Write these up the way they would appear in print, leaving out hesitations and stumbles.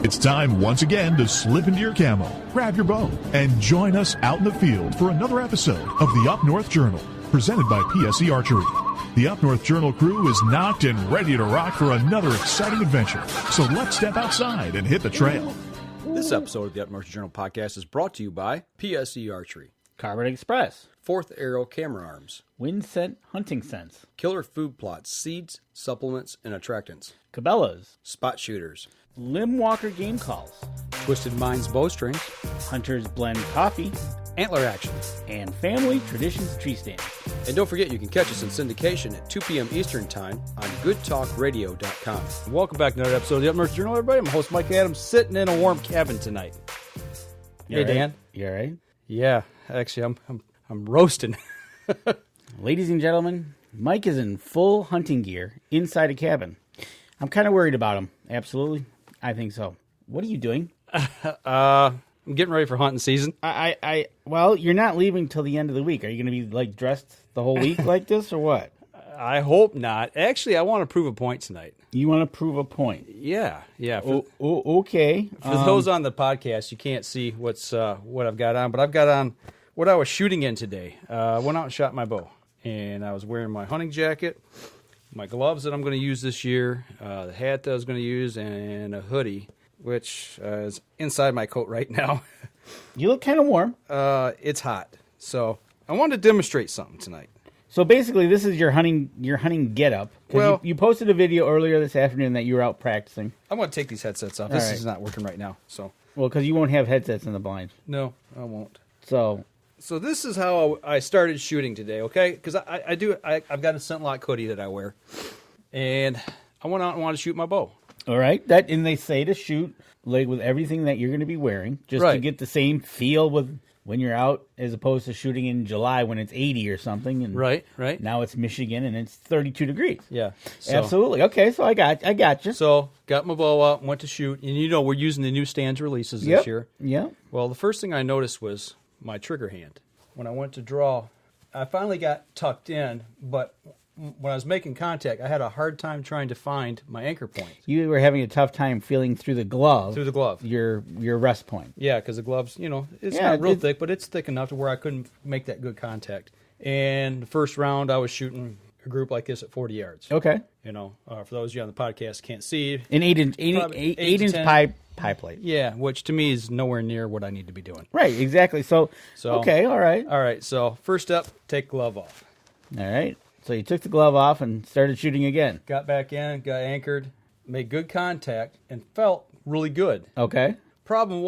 It's time once again to slip into your camo, grab your bow, and join us out in the field for another episode of the Up North Journal, presented by PSE Archery. The Up North Journal crew is knocked and ready to rock for another exciting adventure. So let's step outside and hit the trail. This episode of the Up North Journal podcast is brought to you by PSE Archery, Carbon Express, Fourth Arrow Camera Arms, Wind Scent Hunting Sense, Killer Food Plots, Seeds, Supplements, and Attractants, Cabela's, Spot Shooters, Limb Walker Game Calls, Twisted Minds Bowstrings, Hunter's Blend Coffee, Antler Action, and Family Traditions Tree Stand. And don't forget you can catch us in syndication at 2 p.m. Eastern Time on goodtalkradio.com. Welcome back to another episode of the Up North Journal, everybody. I'm host Mike Adams, sitting in a warm cabin tonight. Hey, Dan. You all right? Yeah, actually, I'm roasting. Ladies and gentlemen, Mike is in full hunting gear inside a cabin. I'm kind of worried about him. Absolutely. I think so. What are you doing? I'm getting ready for hunting season. Well, you're not leaving till the end of the week. Are you going to be like dressed the whole week like this or what? I hope not. Actually, I want to prove a point tonight. You want to prove a point? Yeah. Okay. For those on the podcast, you can't see what I've got on, but I've got on what I was shooting in today. I went out and shot my bow, and I was wearing my hunting jacket, my gloves that I'm going to use this year, the hat that I was going to use, and a hoodie, which is inside my coat right now. You look kind of warm. It's hot, so I wanted to demonstrate something tonight. So basically, this is your hunting get-up. Well, you posted a video earlier this afternoon that you were out practicing. I'm going to take these headsets off. All This right. is not working right now. So Well, because you won't have headsets in the blind. no, I won't. So this is how I started shooting today, okay? Because I've got a scentlock hoodie that I wear, and I went out and wanted to shoot my bow. all right, and they say to shoot like with everything that you're going to be wearing, just to Right. get the same feel with when you're out, as opposed to shooting in July when it's 80 or something. And Right. now it's Michigan and it's 32 degrees. Yeah. So, Absolutely. Okay, so I got you. So got my bow out, went to shoot, and we're using the new stands releases this year. Yeah. Well, the first thing I noticed was my trigger hand. When I went to draw, I finally got tucked in, but when I was making contact, I had a hard time trying to find my anchor point. You were having a tough time feeling through the glove. Through the glove. Your rest point. Yeah, because the gloves, it's Yeah, not real thick, but it's thick enough to where I couldn't make that good contact. And the first round, I was shooting a group like this at 40 yards. Okay. For those of you on the podcast can't see. An 8-inch Probably 8 to 10. pie plate. Yeah, which to me is nowhere near what I need to be doing. Right, exactly. So okay, all right. All right, so first step, take glove off. All right. So you took the glove off and started shooting again. Got back in, got anchored, made good contact, and felt really good. Okay. Problem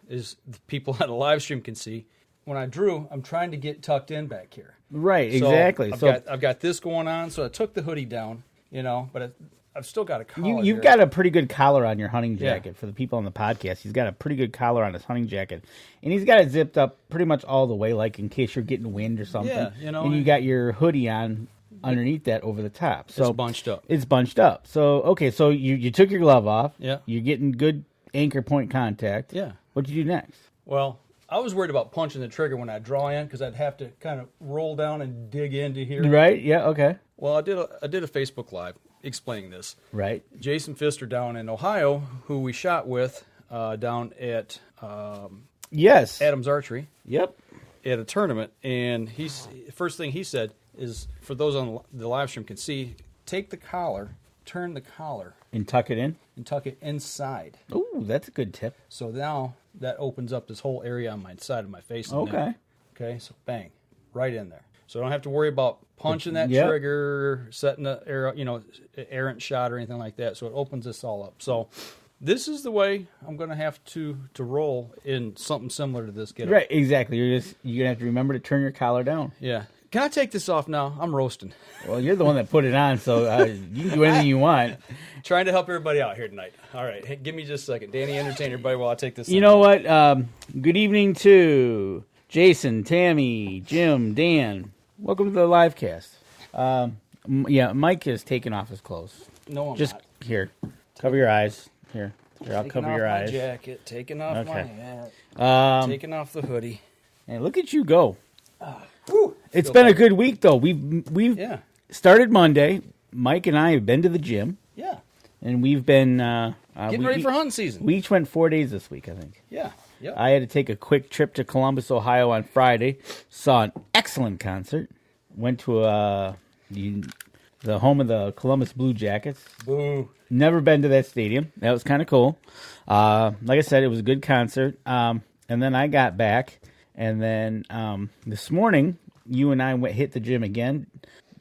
is the people on the live stream can see, when I drew, I'm trying to get tucked in back here. Right, exactly. I've got this going on, so I took the hoodie down, but I've still got a collar. You've here. got a pretty good collar on your hunting Yeah. jacket. For the people on the podcast, he's got a pretty good collar on his hunting jacket. And he's got it zipped up pretty much all the way, like in case you're getting wind or something. Yeah, And you got your hoodie on underneath that over the top. So It's bunched up. It's bunched up. So, okay, so you took your glove off. Yeah. You're getting good anchor point contact. Yeah. What did you do next? Well, I was worried about punching the trigger when I draw in because I'd have to kind of roll down and dig into here. Right, yeah, okay. Well, I did a Facebook Live explaining this. Right. Jason Pfister down in Ohio, who we shot with down at Yes. Adams Archery Yep. at a tournament, and first thing he said is, for those on the live stream can see, take the collar, turn the collar, And tuck it in? and tuck it inside. Ooh, that's a good tip. So now that opens up this whole area on my side of my face. And Okay. neck. Okay, so bang, right in there. So I don't have to worry about punching that Yep. trigger, setting the arrow, errant shot or anything like that. So it opens this all up. So this is the way I'm going to have to roll in something similar to this getup. Right, exactly. You're gonna have to remember to turn your collar down. Yeah. Can I take this off now? I'm roasting. Well, you're the one that put it on, so you can do anything you want. Trying to help everybody out here tonight. All right, hey, give me just a second. Danny, entertain everybody while I take this. You know what? Good evening to Jason, Tammy, Jim, Dan. Welcome to the live cast. Mike is taking off his clothes. No, I'm Just not. here. Cover your eyes. Here, I'll Taking cover off your my eyes. jacket, taking off my Okay. hat, taking off the hoodie. And look at you go. Whew, It's feel been a better. good week, though. We've Yeah. started Monday. Mike and I have been to the gym, Yeah. and we've been. I Getting ready for hunting season. We each went 4 days this week, I think. Yeah. Yep. I had to take a quick trip to Columbus, Ohio on Friday. Saw an excellent concert. Went to the home of the Columbus Blue Jackets. Boo. Never been to that stadium. That was kind of cool. Like I said, it was a good concert. And then I got back. And then this morning, you and I hit the gym again.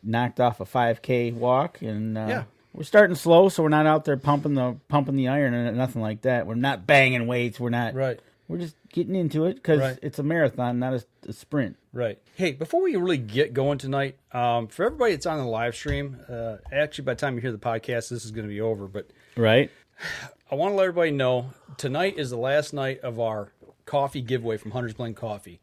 Knocked off a 5K walk. And we're starting slow, so we're not out there pumping the iron and nothing like that. We're not banging weights. We're not. Right. We're just getting into it because it's a marathon, not a sprint. Right. Hey, before we really get going tonight, for everybody that's on the live stream, actually by the time you hear the podcast, this is going to be over. But right, I want to let everybody know tonight is the last night of our coffee giveaway from Hunter's Blend Coffee.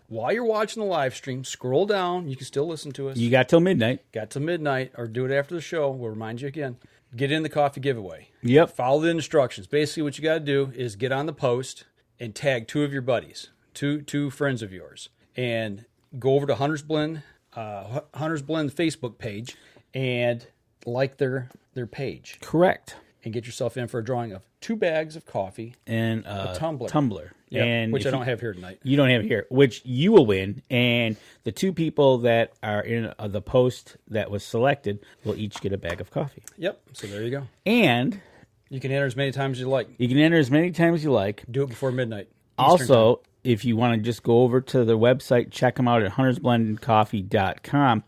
While you're watching the live stream, scroll down. You can still listen to us. You got till midnight. Got till midnight, or do it after the show. We'll remind you again. Get in the coffee giveaway. Yep. Follow the instructions. Basically, what you got to do is get on the post and tag two of your buddies, two friends of yours, and go over to Hunter's Blend Facebook page and like their page. Correct. And get yourself in for a drawing of 2 bags of coffee and a tumbler. Yep, and which I don't have here tonight. You don't have it here, which you will win. And the 2 people that are in the post that was selected will each get a bag of coffee. Yep. So there you go. And you can enter as many times as you like. You can enter as many times as you like. Do it before midnight. Also, if you want to just go over to the website, check them out at huntersblendcoffee.com.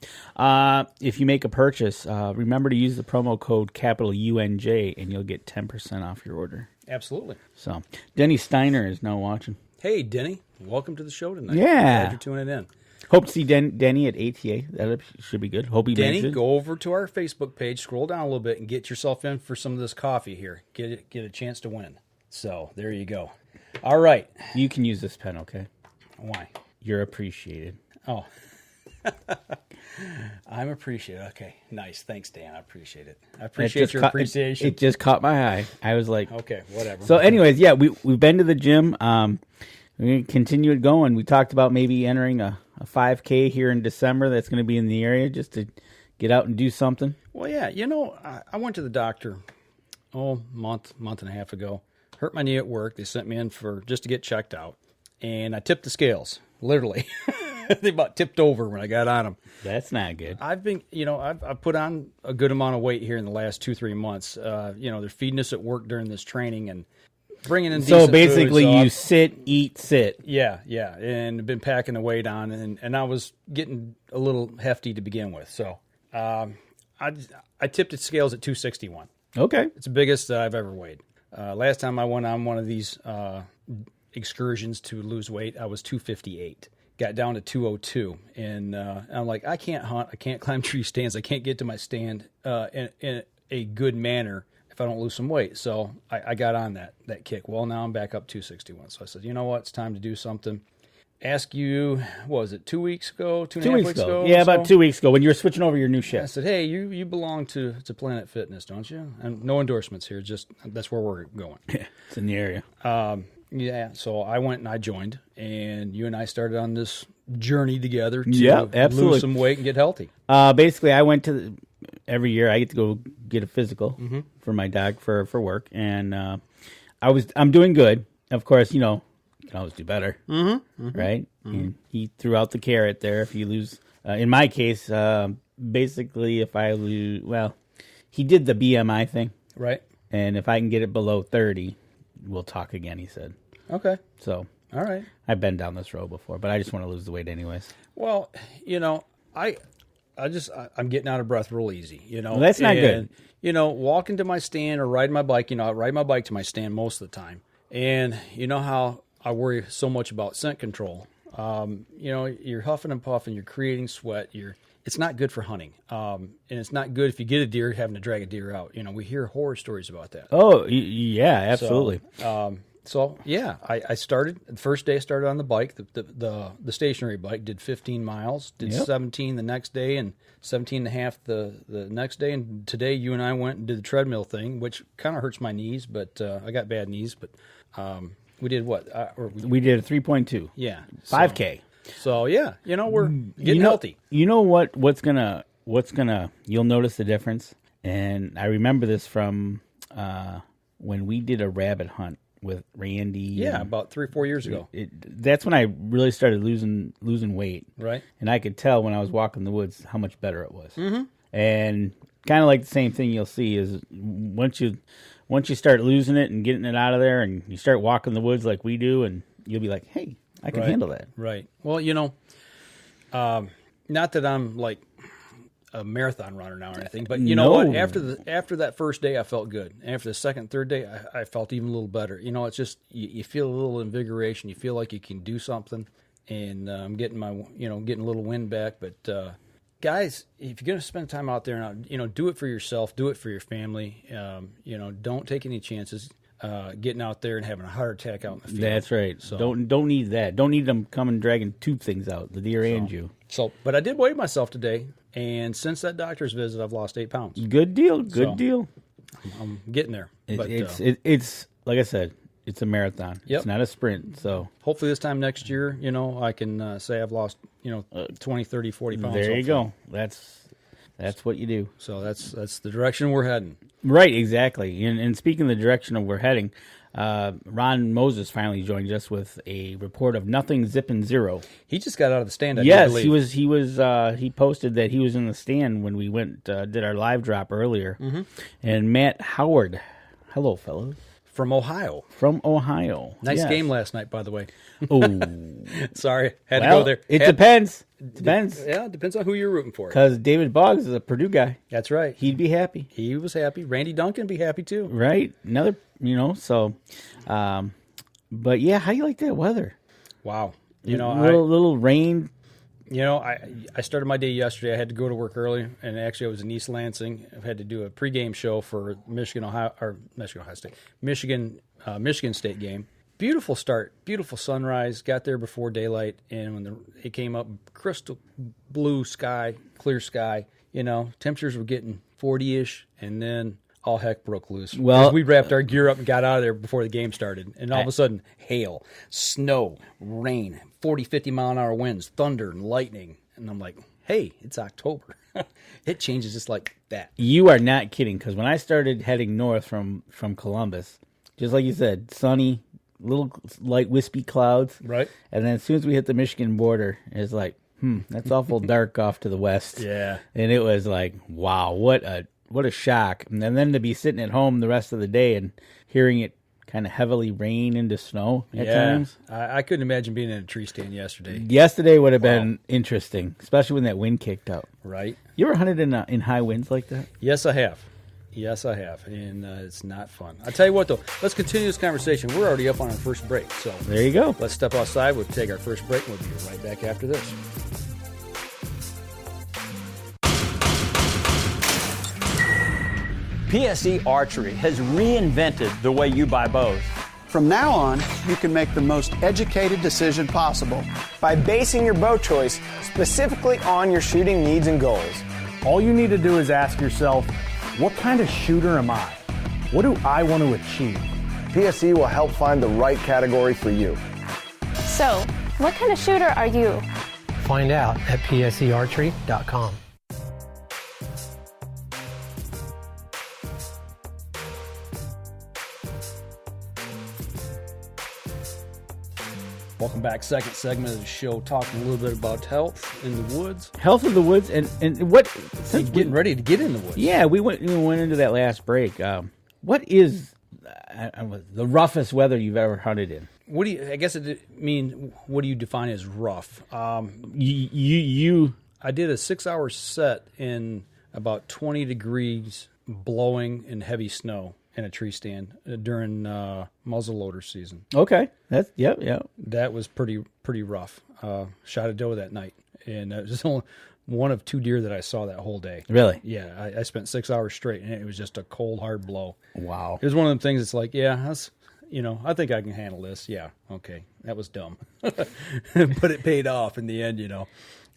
If you make a purchase, remember to use the promo code capital UNJ, and you'll get 10% off your order. Absolutely. So, Denny Steiner is now watching. Hey, Denny. Welcome to the show tonight. Yeah. Glad you're tuning in. Hope to see Denny at ATA. That should be good. Hope he makes it. Denny, go over to our Facebook page, scroll down a little bit, and get yourself in for some of this coffee here. Get a chance to win. So, there you go. All right. You can use this pen, okay? Why? You're appreciated. Oh. I'm appreciated. Okay. Nice. Thanks, Dan. I appreciate it. I appreciate your appreciation. It just caught my eye. I was like... Okay, whatever. So anyways, yeah, we've been to the gym. We're going to continue it going. We talked about maybe entering a 5K here in December that's going to be in the area just to get out and do something. Well, yeah. I went to the doctor, month and a half ago. Hurt my knee at work. They sent me in just to get checked out. And I tipped the scales, literally. They about tipped over when I got on them. That's not good. I've been, I've put on a good amount of weight here in the last 2-3 months. They're feeding us at work during this training and bringing in decent So basically food, you sit, eat, sit. Yeah. And been packing the weight on, and I was getting a little hefty to begin with. So I tipped the scales at 261. Okay. It's the biggest I've ever weighed. Last time I went on one of these excursions to lose weight, I was 258. Got down to 202, and I'm like, I can't hunt, I can't climb tree stands, I can't get to my stand in a good manner if I don't lose some weight. So I got on that kick. Well, now I'm back up 261. So I said, you know what, it's time to do something. Ask you, what was it, 2 weeks ago, 2.5 weeks ago? Yeah, about 2 weeks ago when you were switching over your new shift. I said, hey, you belong to Planet Fitness, don't you? And no endorsements here, just that's where we're going. It's in the area. Yeah, so I went and I joined, and you and I started on this journey together to lose some weight and get healthy. Basically, I went every year I get to go get a physical for my dog for work, and I'm doing good. Of course, you can always do better, right? Mm-hmm. And he threw out the carrot there. If you lose, in my case, basically, if I lose, he did the BMI thing, right? And if I can get it below 30, we'll talk again. He said, "Okay." So, all right. I've been down this road before, but I just want to lose the weight anyways. Well, I'm getting out of breath real easy. Well, that's not good. Walking to my stand or riding my bike. I ride my bike to my stand most of the time, and you know how I worry so much about scent control. You're huffing and puffing, you're creating sweat, it's not good for hunting. And it's not good if you get a deer having to drag a deer out. We hear horror stories about that. Oh, yeah, absolutely. I started, the first day I started on the bike, the stationary bike, did 15 miles, did 17 the next day and 17 and a half the next day. And today you and I went and did the treadmill thing, which kind of hurts my knees, but I got bad knees, but we did what? We did a 3.2. Yeah. 5K. So yeah, we're getting healthy. You know what's gonna you'll notice the difference. And I remember this from when we did a rabbit hunt with Randy. Yeah, about 3 or 4 years ago. That's when I really started losing weight. Right. And I could tell when I was walking the woods how much better it was. Mm-hmm. And kind of like the same thing you'll see is once you start losing it and getting it out of there, and you start walking the woods like we do, and you'll be like, hey, I can handle that. Right. Well, not that I'm like a marathon runner now or anything, but you know what? After that first day, I felt good. After the second, third day, I felt even a little better. It's just you feel a little invigoration. You feel like you can do something, and I'm getting getting a little wind back. But guys, if you're gonna spend time out there, do it for yourself, do it for your family. Don't take any chances. Getting out there and having a heart attack out in the field. That's right. So don't need that. Don't need them coming dragging two things out, the deer and you. But I did weigh myself today, and since that doctor's visit, I've lost 8 pounds. Good deal. Good deal. I'm getting there. It's like I said, it's a marathon. Yep. It's not a sprint. So hopefully this time next year, I can say I've lost 20, 30, 40 pounds. There you go. That's what you do. So that's the direction we're heading. Right, exactly. And speaking of the direction of we're heading, Ron Moses finally joined us with a report of nothing, zip, and zero. He just got out of the stand. Yes, he posted that he was in the stand when we went did our live drop earlier. Mm-hmm. And Matt Howard, hello, fellows. From Ohio. Nice game last night, by the way. Oh, sorry, had to go there. It depends. Depends. Yeah, it depends on who you're rooting for. Because David Boggs is a Purdue guy. That's right. He'd be happy. He was happy. Randy Duncan be happy too. Right. Another, so, but yeah, how you like that weather? Wow. Little rain. I started my day yesterday. I had to go to work early, and actually I was in East Lansing. I had to do a pregame show for Michigan State game. Beautiful start, beautiful sunrise. Got there before daylight, and when it came up, crystal blue sky, clear sky. Temperatures were getting 40-ish, and then all heck broke loose. Well, we wrapped our gear up and got out of there before the game started, and all of a sudden, hail, snow, rain, 40, 50-mile-an-hour winds, thunder, and lightning. And I'm like, hey, it's October. It changes just like that. You are not kidding, because when I started heading north from Columbus, just like you said, sunny, little light wispy clouds. Right. And then as soon as we hit the Michigan border, it's like, that's awful dark off to the west. Yeah. And it was like, wow, what a shock. And then to be sitting at home the rest of the day and hearing it kind of heavily rain into snow at times. I couldn't imagine being in a tree stand yesterday. Yesterday would have been interesting, especially when that wind kicked out. Right. You ever hunted in high winds like that? Yes, I have. And it's not fun. I'll tell you what, though. Let's continue this conversation. We're already up on our first break. So there you go. Let's step outside. We'll take our first break, and we'll be right back after this. PSE Archery has reinvented the way you buy bows. From now on, you can make the most educated decision possible by basing your bow choice specifically on your shooting needs and goals. All you need to do is ask yourself, what kind of shooter am I? What do I want to achieve? PSE will help find the right category for you. So, what kind of shooter are you? Find out at psearchery.com. Welcome back. Second segment of the show, talking a little bit about health in the woods. Health of the woods, and what? Since getting ready to get in the woods. Yeah, we went into that last break. What is the roughest weather you've ever hunted in? What do you? I guess what do you define as rough? I did a 6-hour set in about 20 degrees, blowing and heavy snow in a tree stand during muzzleloader season. Okay, that's yep. That was pretty rough. Shot a doe that night, and it was only one of 2 deer that I saw that whole day. Really? Yeah, I spent 6 hours straight, and it was just a cold, hard blow. Wow. It was one of them things. It's like, that's, I think I can handle this. Yeah, okay, that was dumb, but it paid off in the end.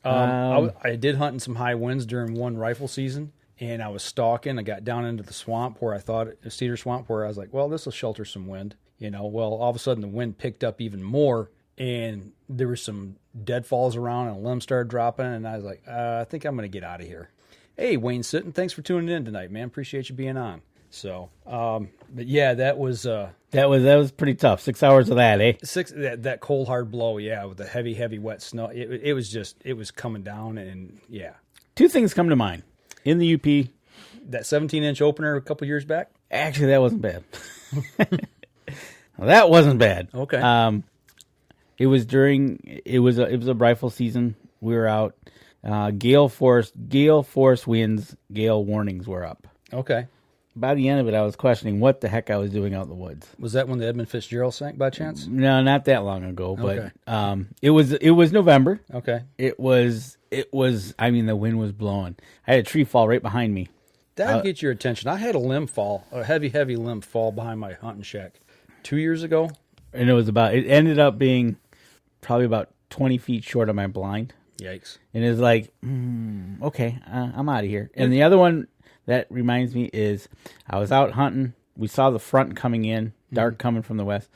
I did hunt in some high winds during one rifle season. And I was stalking. I got down into the swamp where I thought, a cedar swamp, where I was like, well, this will shelter some wind. Well, all of a sudden the wind picked up even more, and there were some deadfalls around, and a limb started dropping, and I was like, I think I'm going to get out of here. Hey, Wayne Sitton, thanks for tuning in tonight, man. Appreciate you being on. So, but yeah, that was That was pretty tough. 6 hours of that, eh? that cold hard blow. Yeah, with the heavy wet snow. It was coming down, and yeah. Two things come to mind in the UP. That 17-inch opener a couple years back. Actually, that wasn't bad. That wasn't bad. Okay. It was a rifle season. We were out. Gale force winds, gale warnings were up. Okay. By the end of it, I was questioning what the heck I was doing out in the woods. Was that when the Edmund Fitzgerald sank by chance? No, not that long ago, but Okay. It was November. Okay. It was. I mean, the wind was blowing. I had a tree fall right behind me. That'd get your attention. I had a heavy limb fall behind my hunting shack 2 years ago. And it ended up being probably about 20 feet short of my blind. Yikes. And it was like, okay, I'm out of here. And the other one that reminds me is I was out hunting. We saw the front coming in, dark coming from the west.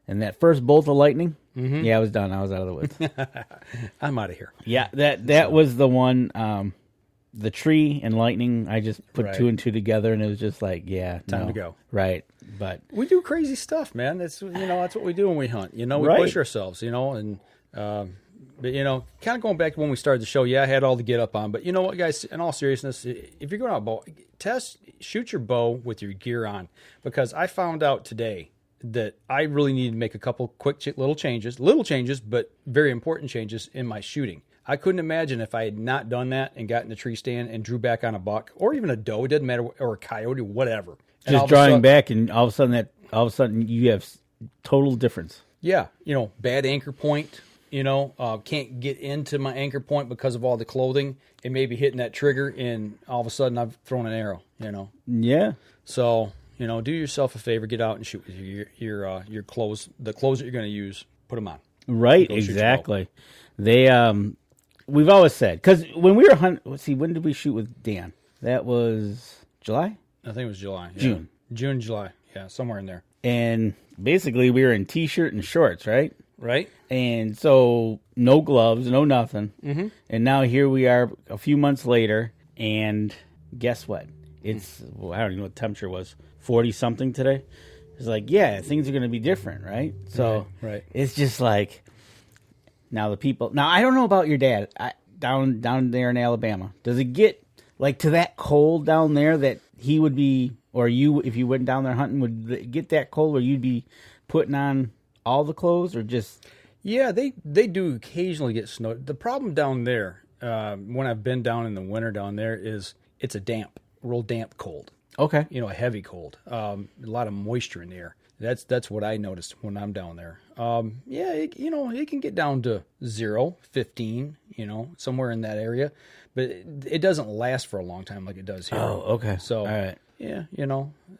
And that first bolt of lightning, yeah, I was done. I was out of the woods. I'm out of here. Yeah, that was the one, the tree and lightning, I just put two and two together, and it was just like, yeah. Time to go. Right. But we do crazy stuff, man. That's what we do when we hunt. We push ourselves, and but kind of going back to when we started the show, I had all the get up on, but you know what, guys, in all seriousness, if you're going out bow, shoot your bow with your gear on, because I found out today that I really need to make a couple quick little changes, but very important changes in my shooting. I couldn't imagine if I had not done that and gotten a tree stand and drew back on a buck or even a doe, it doesn't matter, or a coyote, whatever. Just drawing back, and all of a sudden you have total difference. Yeah, bad anchor point. Can't get into my anchor point because of all the clothing. It may be hitting that trigger, and all of a sudden I've thrown an arrow. Yeah. So do yourself a favor, get out and shoot with your clothes, the clothes that you're going to use. Put them on. Right. Exactly. We've always said, because when we were hunting, let's see, when did we shoot with Dan? That was July? I think it was July. Yeah. June, July. Yeah, somewhere in there. And basically we were in T-shirt and shorts, right? Right. And so no gloves, no nothing. Mm-hmm. And now here we are a few months later, and guess what? It's, I don't even know what the temperature was, 40-something today. It's like, yeah, things are going to be different, right? So right. It's just like, now the people... Now, I don't know about your dad down there in Alabama. Does it get like to that cold down there that he would be, or you, if you went down there hunting, would it get that cold where you'd be putting on all the clothes, or just... Yeah, they do occasionally get snow. The problem down there, when I've been down in the winter down there, is it's a real damp cold. Okay. A heavy cold. A lot of moisture in the air. That's what I noticed when I'm down there. It can get down to 0, 15, somewhere in that area. But it doesn't last for a long time like it does here. Oh, okay. So, all right. Yeah,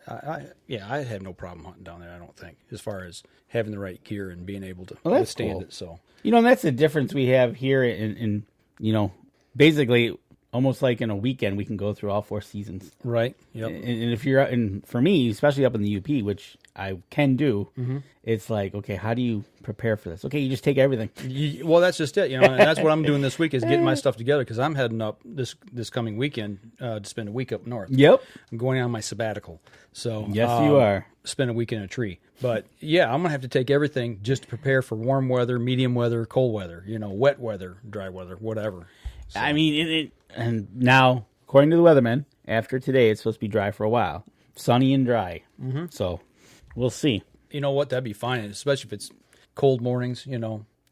I have no problem hunting down there, I don't think, as far as having the right gear and being able to withstand it. So, and that's the difference we have here in basically almost like in a weekend we can go through all 4 seasons. Right. Yep. And if you're, and for me, especially up in the UP, which I can do, it's like, okay, how do you prepare for this? Okay, you just take everything. Well, that's just it, and that's what I'm doing this week is getting my stuff together, because I'm heading up this coming weekend to spend a week up north. Yep. I'm going on my sabbatical. So yes, you are. Spend a week in a tree. But yeah, I'm going to have to take everything just to prepare for warm weather, medium weather, cold weather, wet weather, dry weather, whatever. So. I mean, and now, according to the weatherman, after today, it's supposed to be dry for a while. Sunny and dry. Mm-hmm. So we'll see. You know what? That'd be fine, especially if it's cold mornings,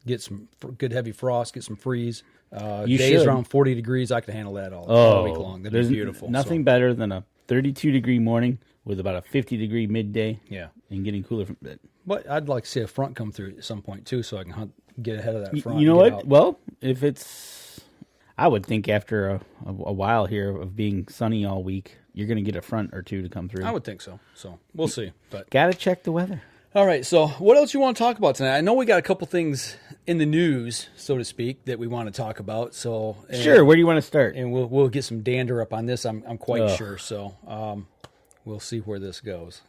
get some good heavy frost, get some freeze. Days around 40 degrees, I can handle that all week long. That'd be beautiful. Nothing better than a 32-degree morning with about a 50-degree midday. Yeah. And getting cooler from it. But I'd like to see a front come through at some point, too, so I can get ahead of that front. You know what? Out. Well, if it's... I would think after a while here of being sunny all week, you're going to get a front or two to come through. I would think so. So we'll see. But got to check the weather. All right. So what else you want to talk about tonight? I know we got a couple things in the news, so to speak, that we want to talk about. So sure. Where do you want to start? And we'll get some dander up on this. I'm quite sure. So we'll see where this goes.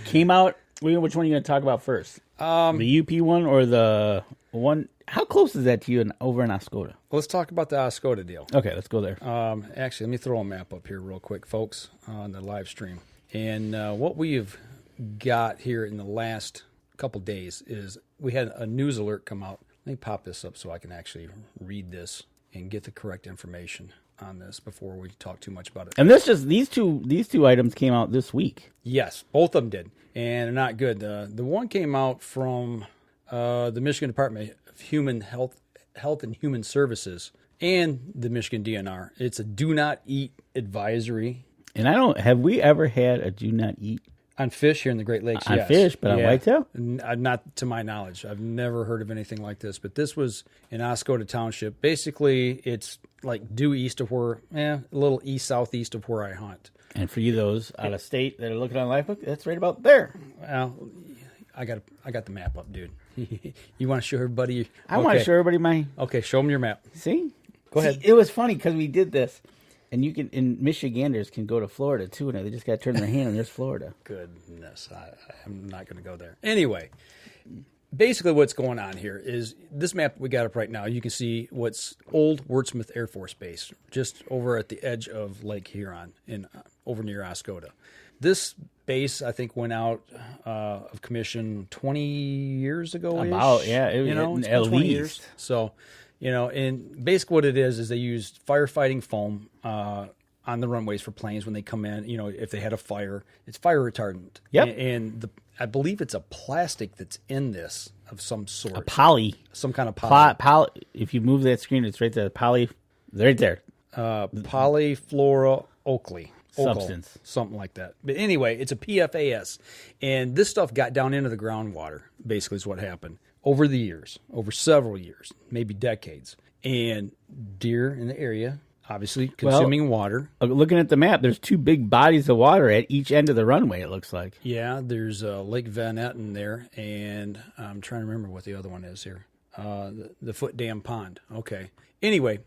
Came out. Which one are you going to talk about first? The UP one or the one? How close is that to you over in Oscoda? Let's talk about the Oscoda deal. Okay, let's go there. Actually, let me throw a map up here real quick, folks, on the live stream. And what we have got here in the last couple days is we had a news alert come out. Let me pop this up so I can actually read this and get the correct information on this before we talk too much about it. And these two items came out this week. Yes, both of them did, and they're not good. The one came out from the Michigan Department of Human Health and Human Services and the Michigan DNR. It's a do not eat advisory. And have we ever had a do not eat? On fish here in the Great Lakes, on yes. fish, but on whitetail? Not to my knowledge. I've never heard of anything like this. But this was in Oscoda Township. Basically, it's like due east of where, a little southeast of where I hunt. And for you, those out of state that are looking on Lifebook, that's right about there. Well, I got the map up, dude. You want to show everybody? I want to show everybody my. Okay, show them your map. See, go ahead. It was funny because we did this. And Michiganders can go to Florida, too, and they just got to turn their hand, and there's Florida. Goodness, I'm not going to go there. Anyway, basically what's going on here is this map we got up right now. You can see what's old Wurtsmith Air Force Base, just over at the edge of Lake Huron, over near Oscoda. This base, I think, went out of commission 20 years ago. About, yeah. At least. Years. So... and basically what it is they used firefighting foam on the runways for planes when they come in. If they had a fire, it's fire retardant. Yep. And I believe it's a plastic that's in this of some sort. A poly. Some kind of poly. If you move that screen, it's right there. Right there. Polyflouroalkyl Substance. Something like that. But anyway, it's a PFAS. And this stuff got down into the groundwater, basically is what happened. Over the years, over several years, maybe decades. And deer in the area, obviously consuming water. Looking at the map, there's two big bodies of water at each end of the runway, it looks like. Yeah, there's Lake Venison there, and I'm trying to remember what the other one is here. The Foot Dam Pond. Okay. Anyway,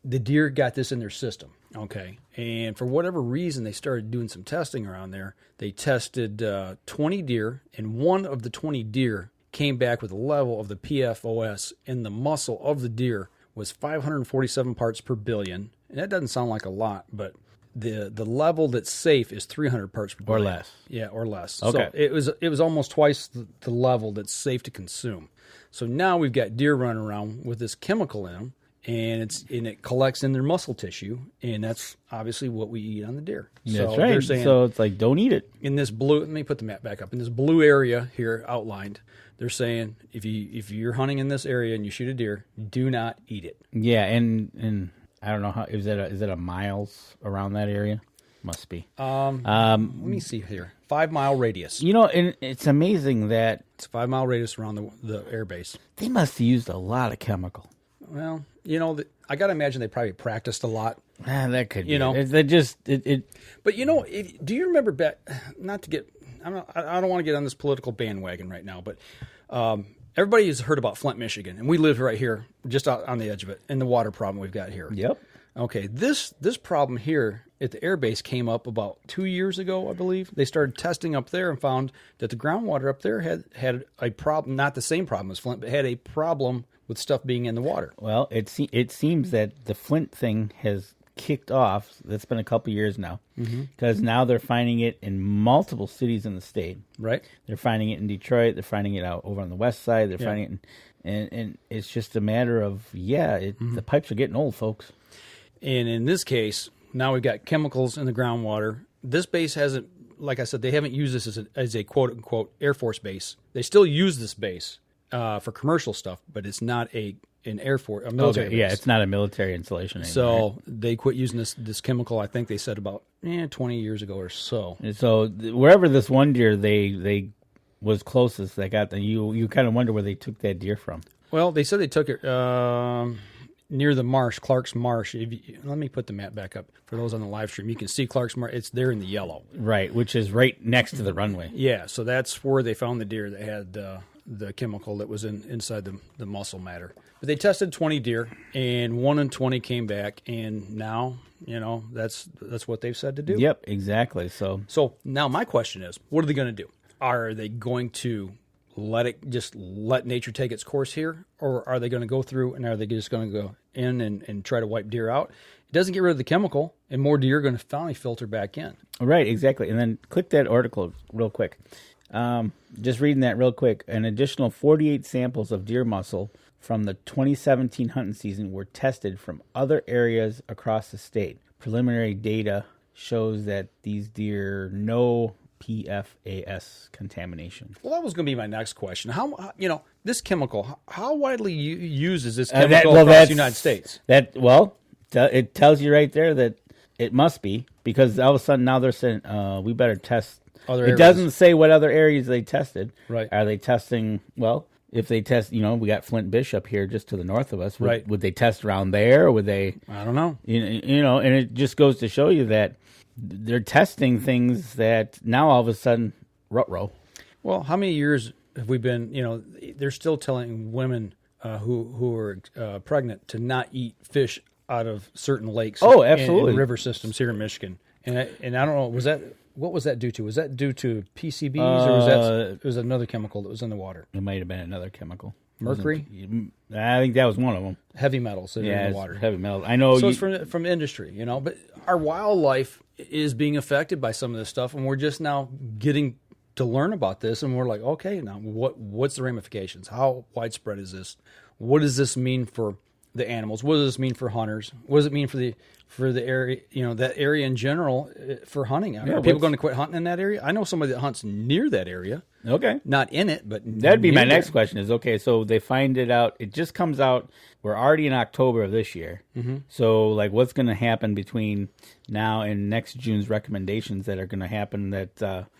the deer got this in their system. Okay. And for whatever reason, they started doing some testing around there. They tested 20 deer, and one of the 20 deer came back with a level of the PFOS in the muscle of the deer was 547 parts per billion. And that doesn't sound like a lot, but the level that's safe is 300 parts per billion. Or less. Yeah, or less. Okay. So it was almost twice the level that's safe to consume. So now we've got deer running around with this chemical in them, and it collects in their muscle tissue, and that's obviously what we eat on the deer. That's right. So it's like, don't eat it. In this blue, let me put the map back up. In this blue area here outlined, they're saying if you're hunting in this area and you shoot a deer, do not eat it. Yeah, and I don't know how is that a miles around that area? Must be. Let me see here. 5 mile radius. And it's amazing that it's a 5 mile radius around the air base. They must have used a lot of chemical. Well, I got to imagine they probably practiced a lot. That could be. But do you remember back? Not to get. I don't want to get on this political bandwagon right now, but everybody has heard about Flint, Michigan, and we live right here, just out on the edge of it, and the water problem we've got here. Yep. Okay, this problem here at the air base came up about 2 years ago, I believe. They started testing up there and found that the groundwater up there had a problem, not the same problem as Flint, but had a problem with stuff being in the water. Well, it seems that the Flint thing has kicked off. That's been a couple years now, because now they're finding it in multiple cities in the state. Right. They're finding it in Detroit. They're finding it out over on the west side. They're finding it, and it's just a matter of the pipes are getting old, folks. And in this case, now we've got chemicals in the groundwater. This base hasn't, like I said, they haven't used this as a quote unquote Air Force base. They still use this base for commercial stuff, but it's not a military base. Yeah, it's not a military installation anymore. So they quit using this chemical, I think they said about 20 years ago or so. And so wherever this one deer they was closest, they got you kind of wonder where they took that deer from. Well, they said they took it near the marsh, Clark's Marsh. Let me put the map back up for those on the live stream. You can see Clark's Marsh. It's there in the yellow. Right, which is right next to the runway. Yeah, so that's where they found the deer that had the chemical that was inside the muscle matter. But they tested 20 deer, and 1 in 20 came back, and now, that's what they've said to do. Yep, exactly. So now my question is, what are they going to do? Are they going to let nature take its course here, or are they going to go through and are they just going to go in and try to wipe deer out? It doesn't get rid of the chemical, and more deer are going to finally filter back in. Right, exactly. And then click that article real quick. Just reading that real quick. An additional 48 samples of deer muscle from the 2017 hunting season were tested from other areas across the state. Preliminary data shows that these deer no PFAS contamination. Well, that was going to be my next question. How this chemical? How widely used is this chemical across the United States? It tells you right there that it must be, because all of a sudden now they're saying we better test other areas. It doesn't say what other areas they tested. Right? Are they testing? Well, if they test, we got Flint Bishop here just to the north of us. Would they test around there, or would they? I don't know. And it just goes to show you that they're testing things that now all of a sudden, ruh-roh. Well, how many years have we been, they're still telling women who are pregnant to not eat fish out of certain lakes. Oh, absolutely. And river systems here in Michigan. And I don't know, what was that due to? Was that due to PCBs or was that another chemical that was in the water? It might have been another chemical. Mercury? I think that was one of them. Heavy metals that are in the water. Heavy metals. I know. So it's from industry, but our wildlife is being affected by some of this stuff, and we're just now getting to learn about this, and we're like, okay, now what's the ramifications? How widespread is this? What does this mean for the animals? What does this mean for hunters? What does it mean for the area, that area in general for hunting? Are people going to quit hunting in that area? I know somebody that hunts near that area. Okay. Not in it, but that'd be my next question is, okay, so they find it out. It just comes out. We're already in October of this year. Mm-hmm. So, what's going to happen between now and next June's recommendations that are going to happen that,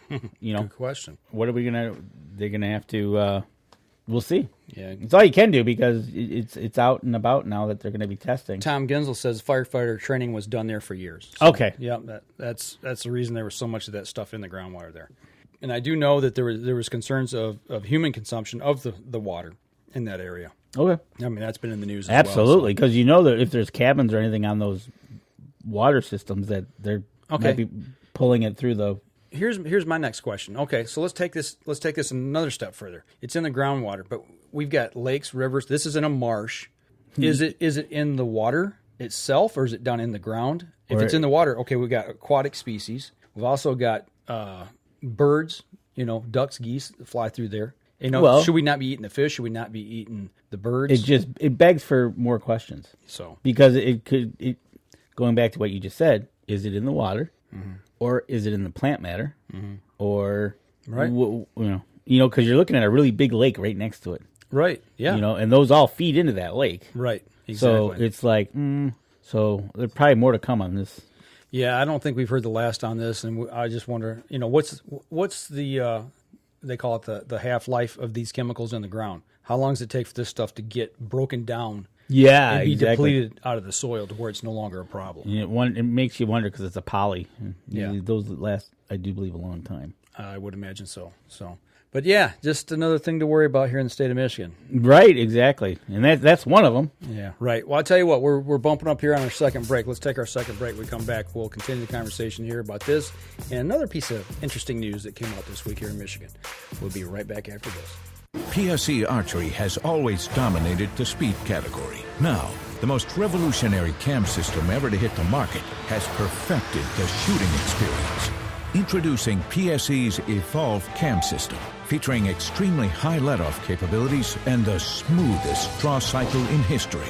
Good question. What are we going to, they're going to have to, we'll see. Yeah. It's all you can do because it's out and about now that they're going to be testing. Tom Gensel says firefighter training was done there for years. So, okay. Yeah, that's the reason there was so much of that stuff in the groundwater there. And I do know that there was concerns of human consumption of the water in that area. Okay. I mean, that's been in the news as absolutely, because well, that if there's cabins or anything on those water systems that they're might be pulling it through the... Here's my next question. Okay, so let's take this another step further. It's in the groundwater, but we've got lakes, rivers. This is in a marsh. Is it in the water itself, or is it down in the ground? If it's in the water, okay, we've got aquatic species. We've also got birds, ducks, geese that fly through there. Should we not be eating the fish? Should we not be eating the birds? It begs for more questions. So because going back to what you just said, is it in the water, or is it in the plant matter, or right? Because you're looking at a really big lake right next to it, right? Yeah, and those all feed into that lake, right? Exactly. So it's like, so there's probably more to come on this. Yeah, I don't think we've heard the last on this, and I just wonder, what's the they call it the half-life of these chemicals in the ground. How long does it take for this stuff to get broken down and be depleted out of the soil to where it's no longer a problem? It makes you wonder because it's a poly. Yeah. Those last, I do believe, a long time. I would imagine so. But yeah, just another thing to worry about here in the state of Michigan. Right, exactly. And that's one of them. Yeah, right. Well, I'll tell you what, we're bumping up here on our second break. Let's take our second break. When we come back, we'll continue the conversation here about this and another piece of interesting news that came out this week here in Michigan. We'll be right back after this. PSE Archery has always dominated the speed category. Now, the most revolutionary cam system ever to hit the market has perfected the shooting experience. Introducing PSE's Evolve Cam System, featuring extremely high let-off capabilities and the smoothest draw cycle in history.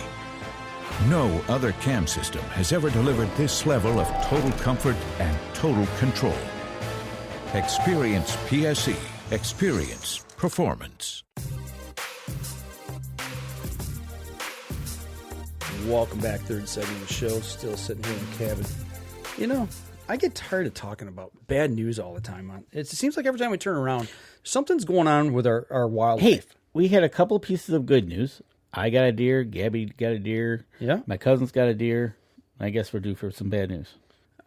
No other cam system has ever delivered this level of total comfort and total control. Experience PSE. Experience performance. Welcome back, third segment of the show. Still sitting here in the cabin. I get tired of talking about bad news all the time. It seems like every time we turn around, something's going on with our wildlife. Hey, we had a couple pieces of good news. I got a deer. Gabby got a deer. Yeah. My cousin's got a deer. I guess we're due for some bad news.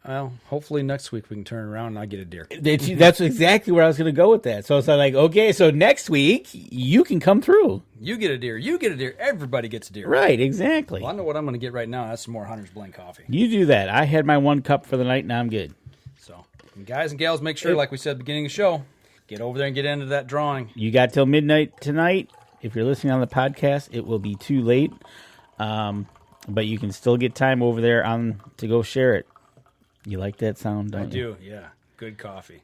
Well, hopefully next week we can turn around and I get a deer. That's exactly where I was going to go with that. So it's like, okay, so next week you can come through. You get a deer. You get a deer. Everybody gets a deer. Right, exactly. Well, I know what I'm going to get right now. That's some more Hunter's Blend coffee. You do that. I had my 1 cup for the night, and I'm good. So, guys and gals, make sure, like we said at the beginning of the show, Get over there and get into that drawing. You got till midnight tonight. If you're listening on the podcast, it will be too late. But you can still get time over there to go share it. You like that sound, don't you? I do, yeah. Good coffee.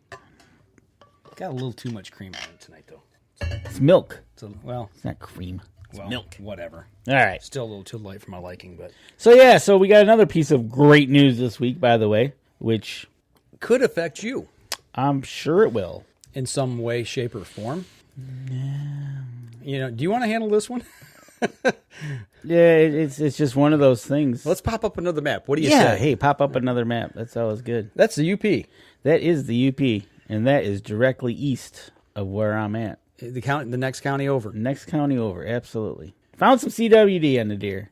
Got a little too much cream on it tonight, though. It's milk. It's not cream. It's milk. Whatever. All right. Still a little too light for my liking, but... So we got another piece of great news this week, by the way, which... could affect you. I'm sure it will. In some way, shape, or form. Yeah. Do you want to handle this one? Yeah, it's just one of those things. Let's pop up another map. What do you say? Yeah, hey, pop up another map. That's always good. That's the UP. That is the UP, and that is directly east of where I'm at. The next county over. Next county over, absolutely. Found some CWD on the deer.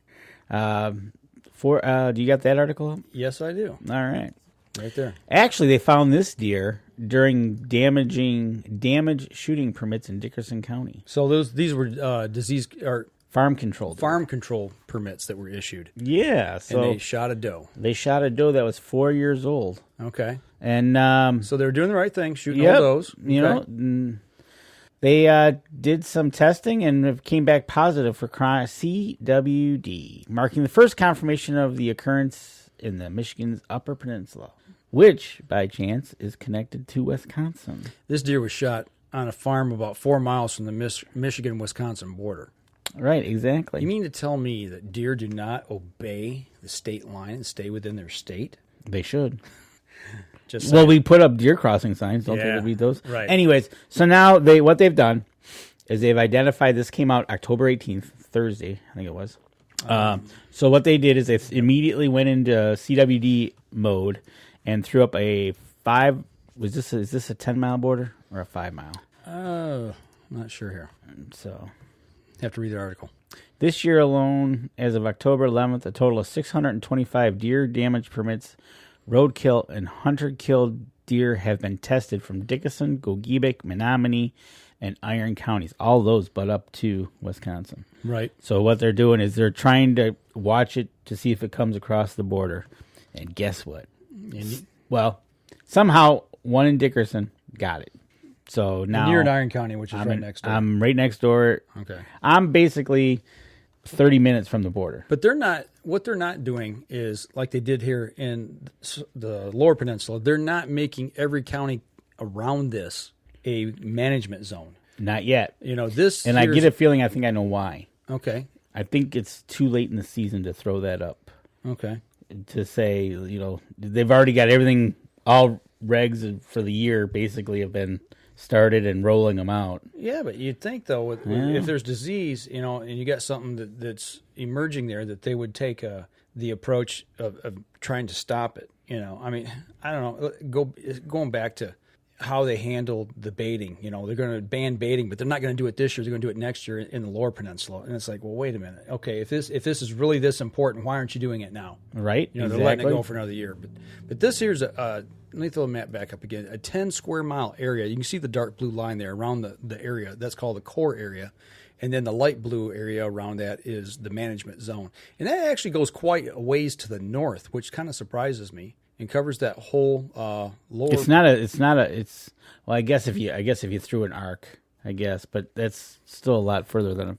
Do you got that article up? Yes, I do. All right. Right there. Actually, they found this deer during damage shooting permits in Dickerson County. So these were disease or farm control permits that were issued. Yeah, so and they shot a doe. They shot a doe that was 4 years old. Okay, and so they were doing the right thing, shooting all does. You know, they did some testing and came back positive for CWD, marking the first confirmation of the occurrence in the Michigan's Upper Peninsula, which, by chance, is connected to Wisconsin. This deer was shot on a farm about 4 miles from the Michigan-Wisconsin border. Right, exactly. You mean to tell me that deer do not obey the state line and stay within their state? They should. Just well, we put up deer crossing signs. Don't they read those? Right. Anyways, so now what they've done is they've identified, this came out October 18th, Thursday, I think it was. So what they did is they immediately went into CWD mode and threw up a 5. Is this a 10-mile border or a 5-mile? Oh, not sure here. So have to read the article. This year alone, as of October 11th, a total of 625 deer damage permits, roadkill, and hunter-killed deer have been tested from Dickinson, Gogebic, Menominee, and Iron counties. All those but up to Wisconsin. Right. So what they're doing is they're trying to watch it to see if it comes across the border. And guess what? Well, somehow one in Dickerson got it. So now and you're in Iron County, which is right next door. I'm right next door. Okay. I'm basically 30 minutes from the border. But what they're not doing is, like they did here in the Lower Peninsula, they're not making every county around this a management zone. Not yet. This... And I get a feeling, I think I know why. Okay. I think it's too late in the season to throw that up. Okay. To say, they've already got everything, all regs for the year basically have been started and rolling them out. Yeah, but you'd think, though, if there's disease, and you got something that's emerging there, that they would take the approach of trying to stop it. I mean, I don't know. Going back to how they handled the baiting. They're going to ban baiting, but they're not going to do it this year. They're going to do it next year in the Lower Peninsula. And it's like, well, wait a minute. Okay, if this is really this important, why aren't you doing it now? Right. They're letting it go for another year. But this here's let me throw the map back up again. A 10 square mile area. You can see the dark blue line there around the area. That's called the core area. And then the light blue area around that is the management zone. And that actually goes quite a ways to the north, which kind of surprises me. And covers that whole lower. Well, I guess if you threw an arc, but that's still a lot further than a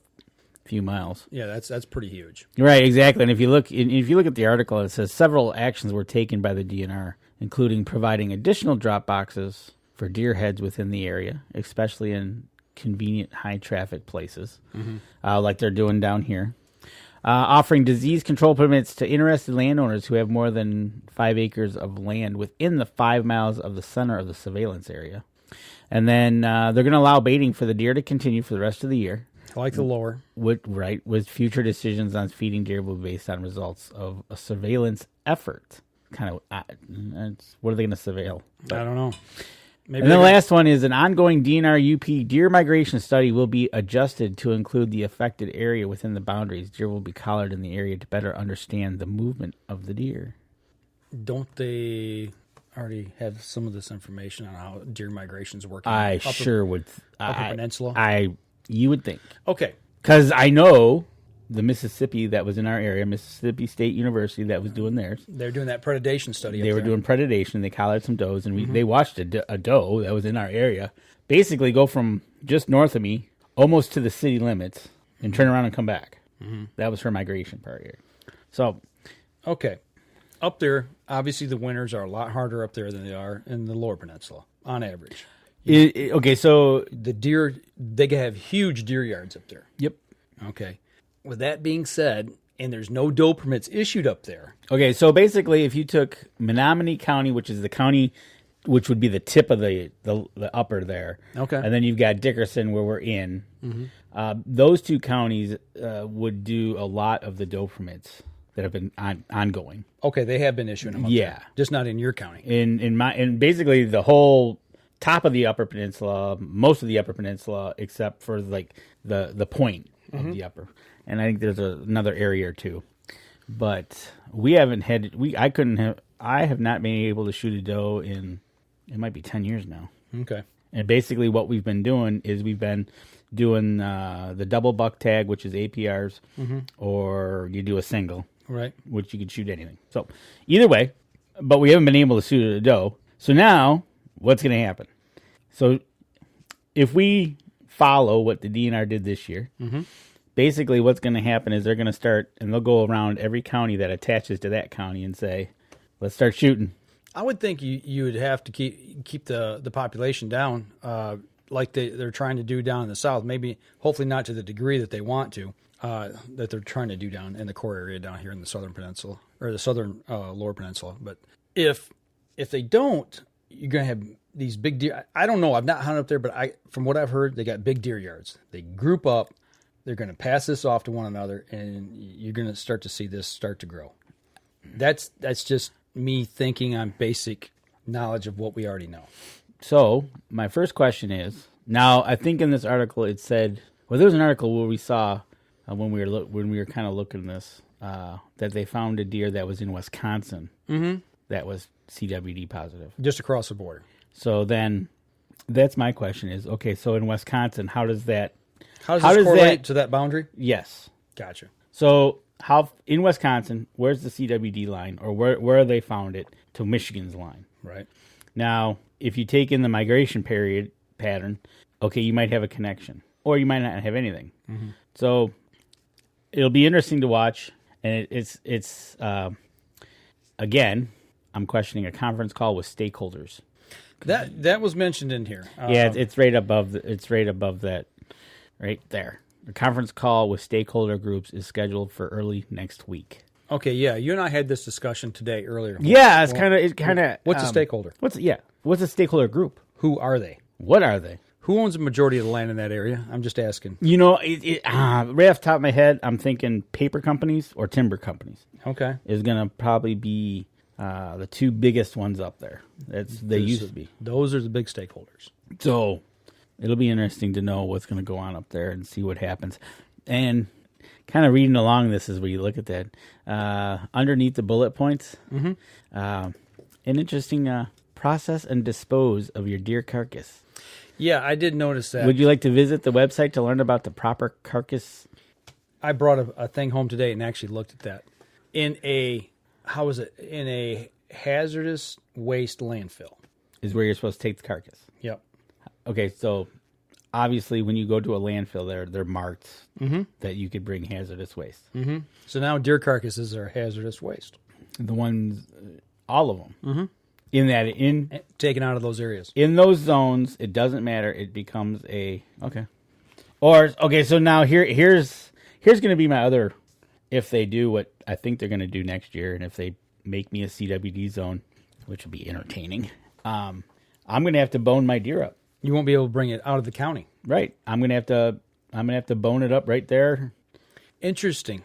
few miles. Yeah, that's pretty huge. Right, exactly. And if you look at the article, it says several actions were taken by the DNR, including providing additional drop boxes for deer heads within the area, especially in convenient high traffic places, like they're doing down here. Offering disease control permits to interested landowners who have more than 5 acres of land within the 5 miles of the center of the surveillance area. And then they're going to allow baiting for the deer to continue for the rest of the year. Like the lower. With future decisions on feeding deer will be based on results of a surveillance effort. Kind of, what are they going to surveil? I don't know. Maybe and the last one is an ongoing DNR UP deer migration study will be adjusted to include the affected area within the boundaries. Deer will be collared in the area to better understand the movement of the deer. Don't they already have some of this information on how deer migration's working? I sure would. Upper Peninsula? You would think. Okay. Because I know the Mississippi that was in our area, Mississippi State University, that was doing theirs. They're doing that predation study. They were doing predation. They collared some does, and they watched a doe that was in our area basically go from just north of me almost to the city limits and turn around and come back. Mm-hmm. That was her migration part here. So, okay. Up there, obviously the winters are a lot harder up there than they are in the lower peninsula, on average. Okay, so the deer, they have huge deer yards up there. Yep. Okay. With that being said, and there's no doe permits issued up there. Okay, so basically if you took Menominee County, which is the county which would be the tip of the upper there. Okay. And then you've got Dickerson where we're in. Mm-hmm. Those two counties would do a lot of the doe permits that have been ongoing. Okay, they have been issuing them up there. Just not in your county. In basically the whole top of the Upper Peninsula, most of the Upper Peninsula, except for like the point of the upper. And I think there's another area or two. But we haven't had I have not been able to shoot a doe in, it might be 10 years now. Okay. And basically what we've been doing is we've been doing the double buck tag, which is APRs, or you do a single, right? Which you could shoot anything. So either way, but we haven't been able to shoot a doe. So now what's going to happen? So if we follow what the DNR did this year, basically what's going to happen is they're going to start, and they'll go around every county that attaches to that county and say, let's start shooting. I would think you would have to keep the population down, like they're trying to do down in the south. Maybe, hopefully, not to the degree that they want to, that they're trying to do down in the core area down here in the southern peninsula or the southern lower peninsula. But if they don't, you're gonna have these big deer. I don't know. I've not hunted up there, but from what I've heard, they got big deer yards. They group up. They're going to pass this off to one another, and you're going to start to see this start to grow. That's just me thinking on basic knowledge of what we already know. So my first question is, now I think in this article it said, well, there was an article where we saw when we were kind of looking at this that they found a deer that was in Wisconsin that was CWD positive, just across the border. So then, that's my question is, okay, so in Wisconsin, how does this correlate to that boundary? Yes. Gotcha. So in Wisconsin, where's the CWD line, or where they found it to Michigan's line? Right. Now, if you take in the migration pattern, okay, you might have a connection, or you might not have anything. So it'll be interesting to watch, and it's again, I'm questioning a conference call with stakeholders. That was mentioned in here. Yeah, it's right above that, right there. The conference call with stakeholder groups is scheduled for early next week. Okay, yeah, you and I had this discussion today earlier. Yeah, it's kind of. What's a stakeholder? What's a stakeholder group? Who are they? What are they? Who owns the majority of the land in that area? I'm just asking. You know, right off the top of my head, I'm thinking paper companies or timber companies. Okay, is going to probably be the two biggest ones up there. They used to be. Those are the big stakeholders. So it'll be interesting to know what's going to go on up there and see what happens. And kind of reading along this as we look at that. Underneath the bullet points, an interesting process and dispose of your deer carcass. Yeah, I did notice that. Would you like to visit the website to learn about the proper carcass? I brought a thing home today and actually looked at that. In a hazardous waste landfill. Is where you're supposed to take the carcass. Yep. Okay, so obviously when you go to a landfill, they're marked that you could bring hazardous waste. So now deer carcasses are hazardous waste. The ones, all of them. Taken out of those areas. In those zones, it doesn't matter. It becomes so now here's going to be my other, if they do what I think they're going to do next year, and if they make me a CWD zone, which will be entertaining, I'm going to have to bone my deer up. You won't be able to bring it out of the county. Right. I'm going to have to bone it up right there. Interesting.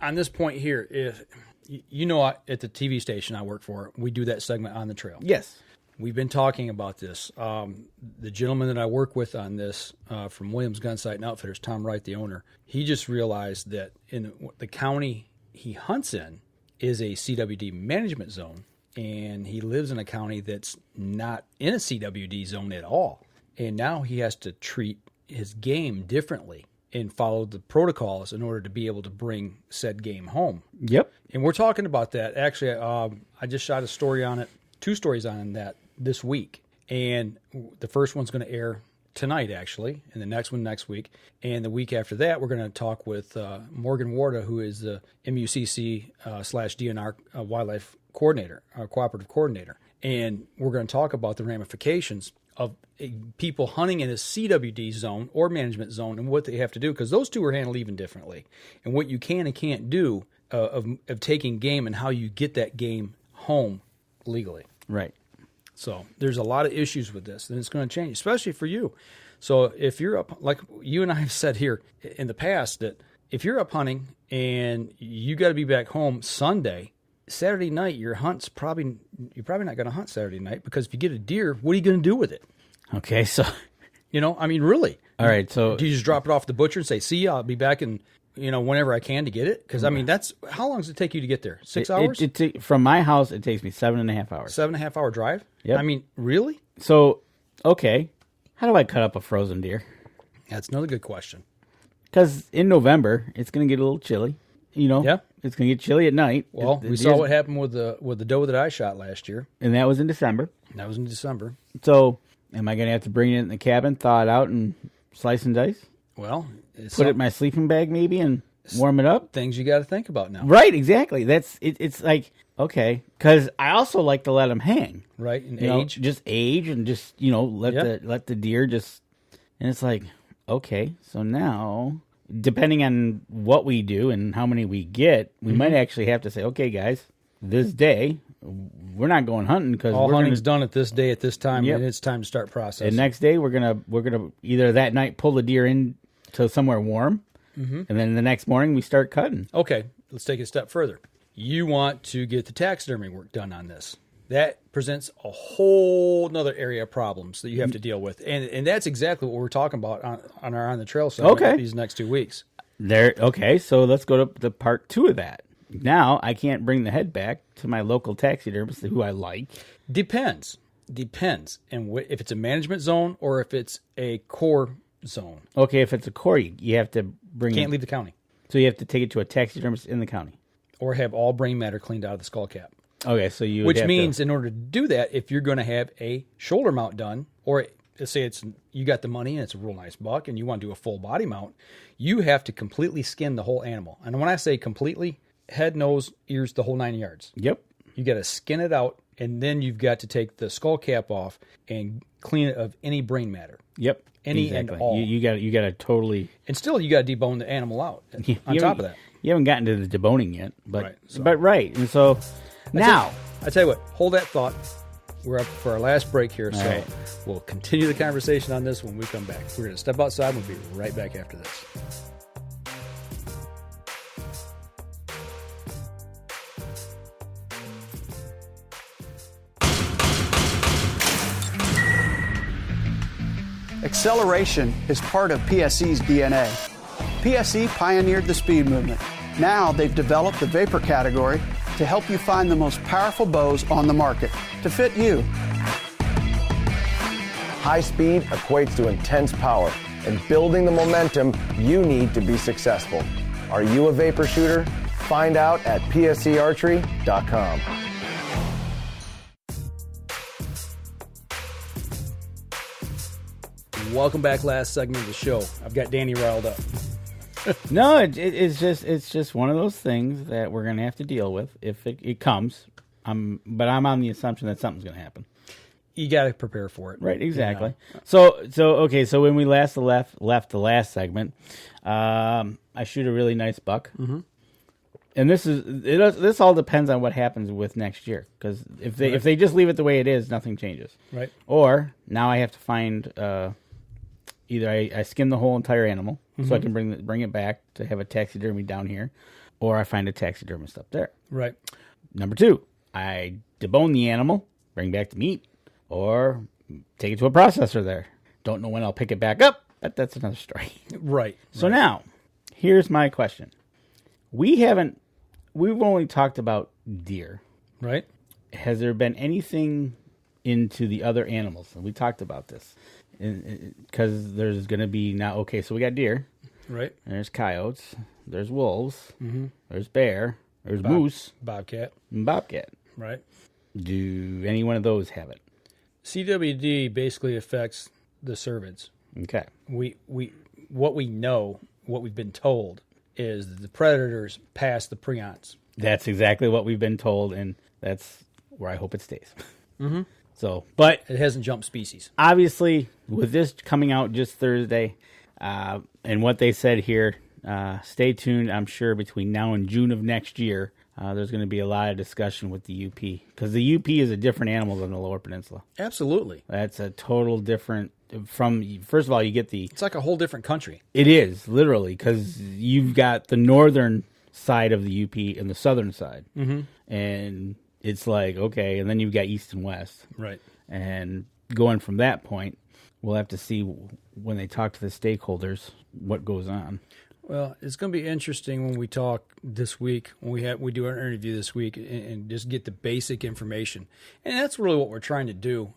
On this point here, if you know, at the TV station I work for, we do that segment On the Trail. Yes. We've been talking about this. The gentleman that I work with on this from Williams Gunsight and Outfitters, Tom Wright, the owner, he just realized that in the county he hunts in is a CWD management zone, and he lives in a county that's not in a CWD zone at all. And now he has to treat his game differently and follow the protocols in order to be able to bring said game home. Yep. And we're talking about that. Actually, I just shot a story on it, 2 stories on that this week. And the first one's going to air tonight, actually, and the next one next week. And the week after that, we're going to talk with Morgan Warda, who is the MUCC / DNR wildlife coordinator, cooperative coordinator. And we're going to talk about the ramifications of people hunting in a CWD zone or management zone and what they have to do, because those two are handled even differently. And what you can and can't do of taking game and how you get that game home legally. Right. So there's a lot of issues with this, and it's going to change, especially for you. So if you're up, like you and I have said here in the past, that if you're up hunting and you got to be back home Sunday, Saturday night, you're probably not going to hunt Saturday night, because if you get a deer, what are you going to do with it? Okay, so I mean, really. All right, so do you just drop it off at the butcher and say, "See ya, I'll be back in whenever I can to get it"? Because I mean, that's how long does it take you to get there? 6 hours? From my house, it takes me 7.5 hours. 7.5 hour drive? Yep. I mean, really? So, okay, how do I cut up a frozen deer? That's another good question. Because in November, it's going to get a little chilly. Yeah. It's going to get chilly at night. Well, we saw what happened with the doe that I shot last year. And that was in December. That was in December. So, am I going to have to bring it in the cabin, thaw it out, and slice and dice? Well, put it in my sleeping bag maybe and warm it up? Things you got to think about now. Right, exactly. It's like, okay. Because I also like to let them hang. Right, and age. Just age and just, let the deer just... And it's like, okay, so now... Depending on what we do and how many we get, we might actually have to say, okay, guys, this day, we're not going hunting because all hunting's done at this day at this time, and it's time to start processing. And next day, we're gonna either that night pull the deer in to somewhere warm, and then the next morning we start cutting. Okay, let's take it a step further. You want to get the taxidermy work done on this. That presents a whole nother area of problems that you have to deal with. And that's exactly what we're talking about on our On the Trail segment these next 2 weeks. Okay, so let's go to the part 2 of that. Now, I can't bring the head back to my local taxidermist who I like. Depends. And if it's a management zone or if it's a core zone. Okay, if it's a core, you have to bring Can't leave the county. So you have to take it to a taxidermist in the county. Or have all brain matter cleaned out of the skull cap. Okay, so you which means in order to do that, if you're going to have a shoulder mount done, or let's say you got the money and it's a real nice buck and you want to do a full body mount, you have to completely skin the whole animal. And when I say completely, head, nose, ears, the whole 9 yards. Yep. You got to skin it out, and then you've got to take the skull cap off and clean it of any brain matter. Yep. Any exactly. and all. You got to totally. And still, you got to debone the animal out. On top of that, you haven't gotten to the deboning yet, but right. And so now. I tell you what, hold that thought. We're up for our last break here, so right. We'll continue the conversation on this when we come back. We're going to step outside and we'll be right back after this. Acceleration is part of PSE's DNA. PSE pioneered the speed movement. Now they've developed the vapor category to help you find the most powerful bows on the market to fit you. High speed equates to intense power and building the momentum you need to be successful. Are you a vapor shooter? Find out at psearchery.com. Welcome back, last segment of the show. I've got Danny riled up. No, it's just one of those things that we're going to have to deal with if it comes. But I'm on the assumption that something's going to happen. You got to prepare for it, right? Exactly. So okay. So when we left the last segment, I shoot a really nice buck, and this all depends on what happens with next year. Because if they just leave it the way it is, nothing changes. Right. Or now I have to find either I skin the whole entire animal. So I can bring it back to have a taxidermy down here, or I find a taxidermist up there. Right. Number 2, I debone the animal, bring back the meat, or take it to a processor there. Don't know when I'll pick it back up, but that's another story. Right. So now, here's my question. We've only talked about deer. Right. Has there been anything into the other animals? And we talked about this. Because there's going to be now, okay, so we got deer. Right. There's coyotes. There's wolves. There's bear. There's moose. Bobcat. And bobcat. Right. Do any one of those have it? CWD basically affects the cervids. Okay. What we know, what we've been told, is that the predators pass the prions. That's exactly what we've been told, and that's where I hope it stays. Mm-hmm. So, but it hasn't jumped species. Obviously, with this coming out just Thursday, and what they said here, stay tuned. I'm sure between now and June of next year, there's going to be a lot of discussion with the UP, because the UP is a different animal than the Lower Peninsula. Absolutely. That's a total different. First of all, you get it's like a whole different country. It is, literally, because you've got the northern side of the UP and the southern side. Mm-hmm. And it's like, okay, and then you've got east and west. Right. And going from that point, we'll have to see when they talk to the stakeholders what goes on. Well, it's going to be interesting when we talk this week, when we do our interview this week, and just get the basic information. And that's really what we're trying to do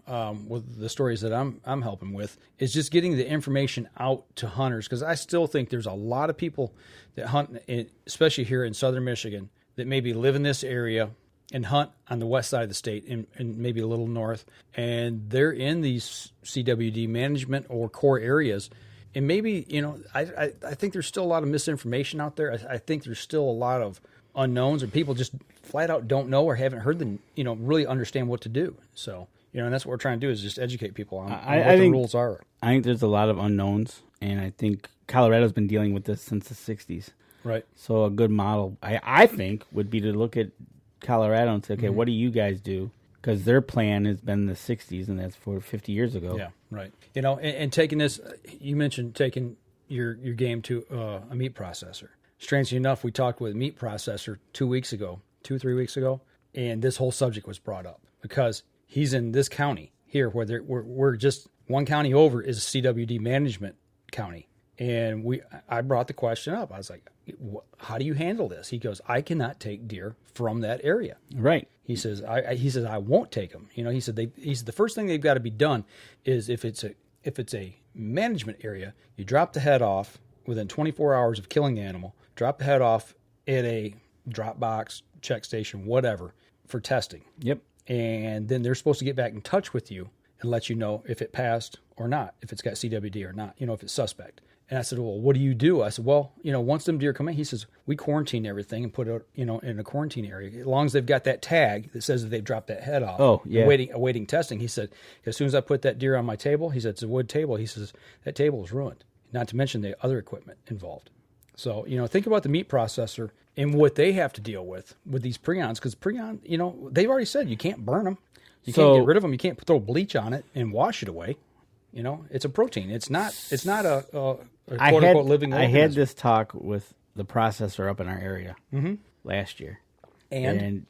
with the stories that I'm helping with, is just getting the information out to hunters, because I still think there's a lot of people that hunt, especially here in southern Michigan, that maybe live in this area and hunt on the west side of the state and maybe a little north, and they're in these CWD management or core areas. And maybe, I think there's still a lot of misinformation out there. I think there's still a lot of unknowns, or people just flat out don't know or haven't heard them, really understand what to do. So, and that's what we're trying to do, is just educate people on what the rules are. I think there's a lot of unknowns, and I think Colorado's been dealing with this since the 60s. Right. So a good model, I think, would be to look at Colorado and say, okay, what do you guys do? Because their plan has been the 60s, and that's for 50 years ago. Yeah, right. And taking this, you mentioned taking your game to a meat processor. Strangely enough, we talked with a meat processor 3 weeks ago, and this whole subject was brought up because he's in this county here, where we're just one county over is a CWD management county. And I brought the question up. I was like, how do you handle this? He goes, I cannot take deer from that area. Right. He says, I won't take them. He said, the first thing they've got to be done is if it's a management area, you drop the head off within 24 hours of killing the animal, drop the head off at a drop box, check station, whatever, for testing. Yep. And then they're supposed to get back in touch with you and let you know if it passed or not, if it's got CWD or not, if it's suspect. And I said, well, what do you do? I said, well, once them deer come in, he says, we quarantine everything and put it, in a quarantine area. As long as they've got that tag that says that they've dropped that head off. Oh, yeah. Awaiting testing. He said, as soon as I put that deer on my table, he said, it's a wood table. He says, that table is ruined. Not to mention the other equipment involved. So, think about the meat processor and what they have to deal with these prions. Because prion, they've already said you can't burn them. You can't get rid of them. You can't throw bleach on it and wash it away. It's a protein. It's not a quote-unquote living organism. I had this talk with the processor up in our area last year. And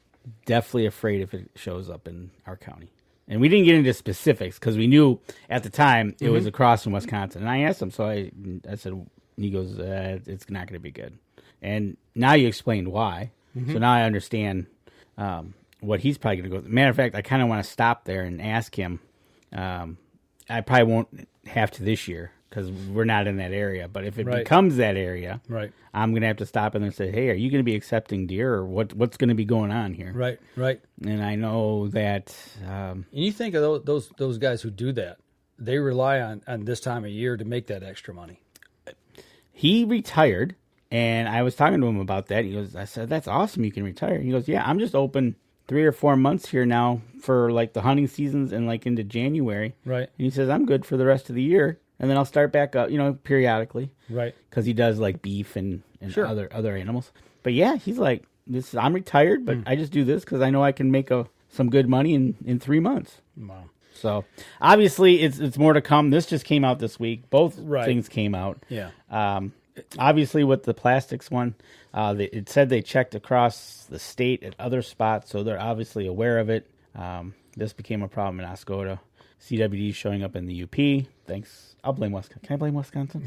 definitely afraid if it shows up in our county. And we didn't get into specifics because we knew at the time it was across from Wisconsin. And I asked him, so I said, he goes, it's not going to be good. And now you explained why. So now I understand what he's probably going to go. Matter of fact, I kind of want to stop there and ask him. I probably won't have to this year because we're not in that area. But if it becomes that area, I'm going to have to stop in there and say, hey, are you going to be accepting deer, or what's going to be going on here? Right. And I know that... and you think of those guys who do that, they rely on this time of year to make that extra money. He retired, and I was talking to him about that. I said, that's awesome, you can retire. He goes, yeah, I'm just open 3 or 4 months here now for like the hunting seasons and like into January. Right. And he says, I'm good for the rest of the year. And then I'll start back up, periodically. Right. Because he does like beef and other animals. But yeah, he's like, I'm retired, but I just do this because I know I can make some good money in 3 months. Wow. So obviously it's more to come. This just came out this week. Both things came out. Yeah. Obviously with the plastics one, it said they checked across the state at other spots, so they're obviously aware of it. This became a problem in Oscoda. CWD showing up in the UP. Thanks. I'll blame Wisconsin. Can I blame Wisconsin?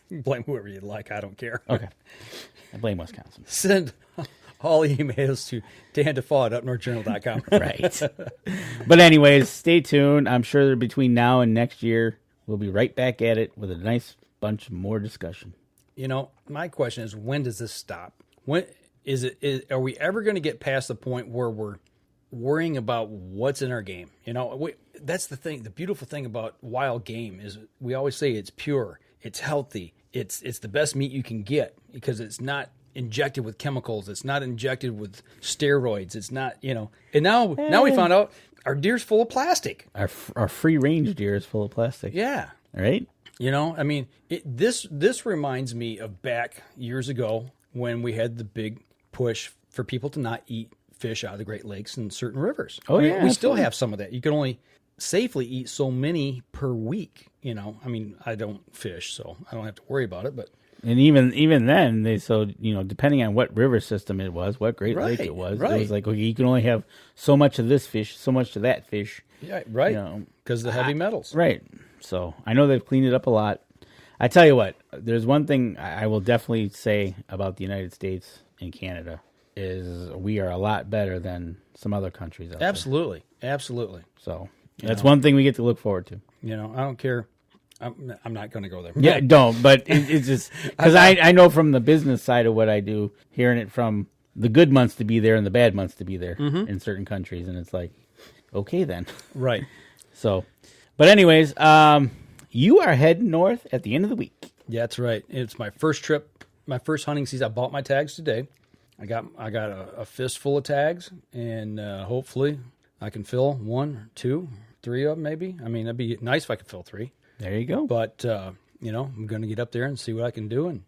Blame whoever you like. I don't care. Okay. I blame Wisconsin. Send all emails to dandefaw@upnorthjournal.com. Right. But anyways, stay tuned. I'm sure between now and next year, we'll be right back at it with a nice bunch more discussion. My question is, when does this stop? When are we ever going to get past the point where we're worrying about what's in our game? that's the thing. The beautiful thing about wild game is we always say it's pure, it's healthy, it's the best meat you can get because it's not injected with chemicals, it's not injected with steroids, it's not, And now we found out our deer's full of plastic. Our free range deer is full of plastic. Yeah. Right? This reminds me of back years ago when we had the big push for people to not eat fish out of the Great Lakes and certain rivers. Oh, we yeah. still have some of that. You can only safely eat so many per week, I don't fish, so I don't have to worry about it, but and even then, depending on what river system it was, what Great Lake it was like, okay, you can only have so much of this fish, so much of that fish. Yeah, right. Because of the heavy metals. Right. So I know they've cleaned it up a lot. I tell you what, there's one thing I will definitely say about the United States and Canada is we are a lot better than some other countries out Absolutely. So that's one thing we get to look forward to. I don't care. I'm not going to go there. Yeah, don't. But it's just because I know from the business side of what I do, hearing it from the good months to be there and the bad months to be there in certain countries, and it's like, okay then. Right. So, but anyways, you are heading north at the end of the week. Yeah, that's right. It's my first trip, my first hunting season. I bought my tags today. I got a fistful of tags, and hopefully I can fill 1, 2, 3 of them maybe. I mean, that'd be nice if I could fill 3. There you go. But, I'm going to get up there and see what I can do and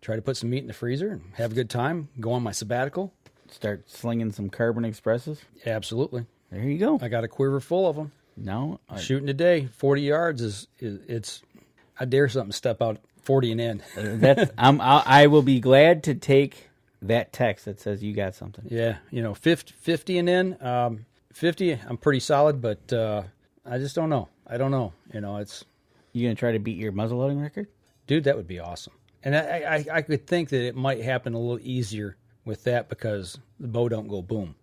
try to put some meat in the freezer and have a good time, go on my sabbatical. Start slinging some Carbon Expresses. Absolutely. There you go. I got a quiver full of them. No. Shooting today, 40 yards it's I dare something to step out 40 and in. I will be glad to take that text that says you got something. Yeah, 50 and in. 50, I'm pretty solid, but I just don't know. I don't know. It's... You going to try to beat your muzzleloading record? Dude, that would be awesome. And I could think that it might happen a little easier with that because the bow don't go boom.